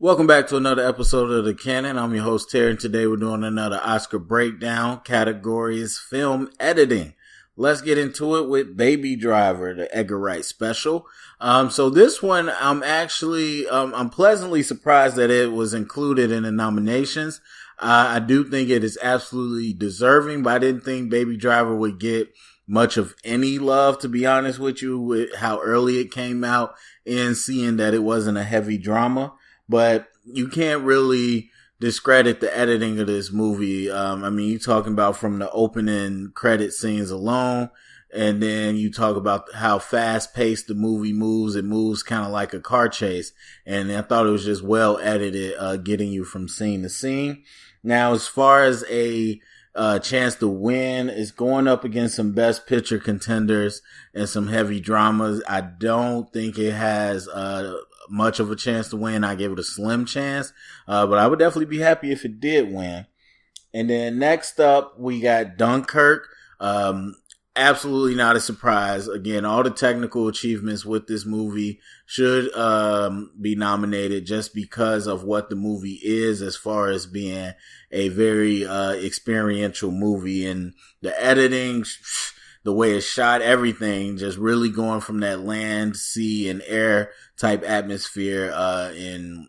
Welcome back to another episode of The Canon. I'm your host, Terry, and today we're doing another Oscar breakdown. Category is film editing. Let's get into it with Baby Driver, the Edgar Wright special. So this one, I'm pleasantly surprised that it was included in the nominations. I do think it is absolutely deserving, but I didn't think Baby Driver would get much of any love, to be honest with you, with how early it came out and seeing that it wasn't a heavy drama. But you can't really discredit the editing of this movie. You're talking about from the opening credit scenes alone, and then you talk about how fast paced the movie moves. It moves kind of like a car chase. And I thought it was just well edited, getting you from scene to scene. Now, as far as a chance to win, it's going up against some best picture contenders and some heavy dramas. I don't think it has, much of a chance to win. I gave it a slim chance, but I would definitely be happy if it did win. And then next up, we got Dunkirk. Absolutely not a surprise. Again, all the technical achievements with this movie should be nominated just because of what the movie is, as far as being a very experiential movie, and the editing, the way it's shot, everything just really going from that land, sea, and air type atmosphere, and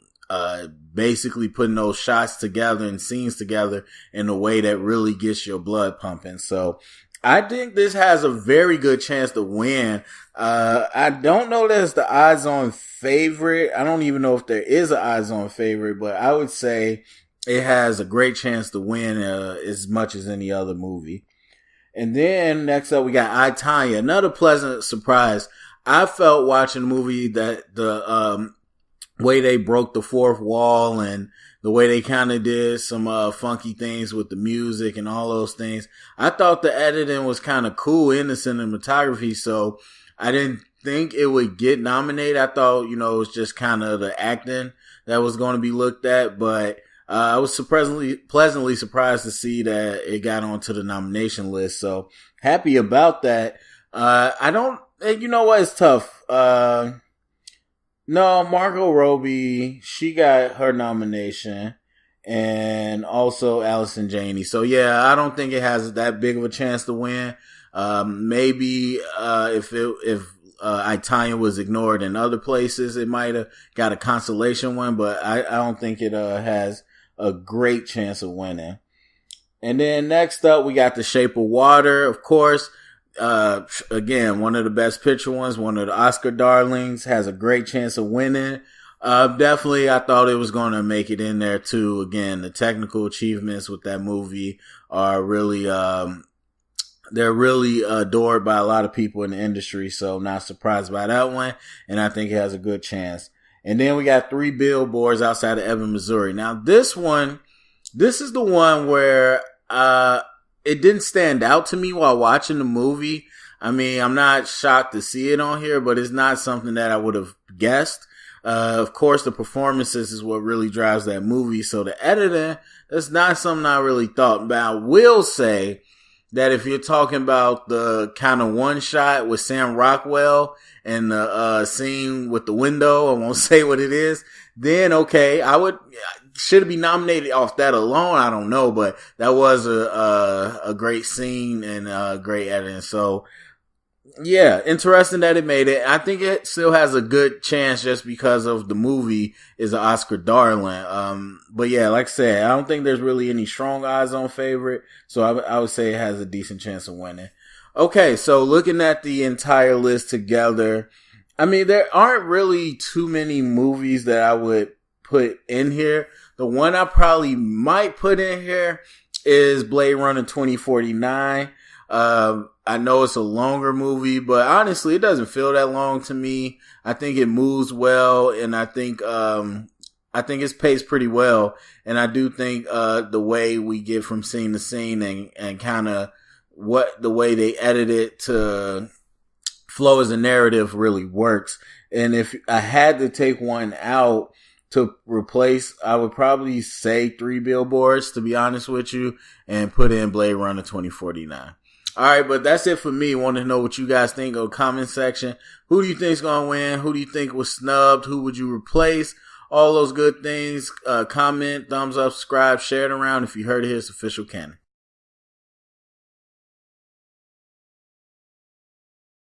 basically putting those shots together and scenes together in a way that really gets your blood pumping. So I think this has a very good chance to win. I don't know that it's the odds-on favorite. I don't even know if there is an odds-on favorite, but I would say it has a great chance to win as much as any other movie. And then next up, we got I, Tonya, another pleasant surprise. I felt watching the movie that the way they broke the fourth wall and the way they kind of did some funky things with the music and all those things. I thought the editing was kind of cool in the cinematography, so I didn't think it would get nominated. I thought, it was just kind of the acting that was going to be looked at, but I was pleasantly surprised to see that it got onto the nomination list. So happy about that. You know what? It's tough. No, Margot Robbie, she got her nomination, and also Allison Janney. So yeah, I don't think it has that big of a chance to win. Maybe, if I, Tonya was ignored in other places, it might have got a consolation win, but I don't think it, has a great chance of winning. And then next up, we got The Shape of Water, of course. Again, one of the best picture ones, one of the Oscar darlings, has a great chance of winning. Definitely, I thought it was going to make it in there too. Again, the technical achievements with that movie are really, they're really adored by a lot of people in the industry, so not surprised by that one, and I think it has a good chance. And then we got 3 Billboards Outside of Ebbing, Missouri. Now this is the one where it didn't stand out to me while watching the movie. I'm not shocked to see it on here, but it's not something that I would have guessed. Of course, the performances is what really drives that movie, so the editing, that's not something I really thought about. I will say that if you're talking about the kind of one shot with Sam Rockwell and the scene with the window, I won't say what it is, then okay, should it be nominated off that alone? I don't know, but that was a great scene and great editing. So yeah, interesting that it made it. I think it still has a good chance just because of the movie is an Oscar darling. But yeah, like I said, I don't think there's really any strong odds on favorite. So I would say it has a decent chance of winning. Okay, so looking at the entire list together, there aren't really too many movies that I would put in here. The one I probably might put in here is Blade Runner 2049. I know it's a longer movie, but honestly, it doesn't feel that long to me. I think it moves well, and I think it's paced pretty well. And I do think, the way we get from scene to scene and kind of the way they edit it to flow as a narrative really works. And if I had to take one out to replace, I would probably say 3 Billboards, to be honest with you, and put in Blade Runner 2049. All right, but that's it for me. Want to know what you guys think in the comment section. Who do you think is going to win? Who do you think was snubbed? Who would you replace? all those good things. Comment, thumbs up, subscribe, share it around if you heard of his official canon.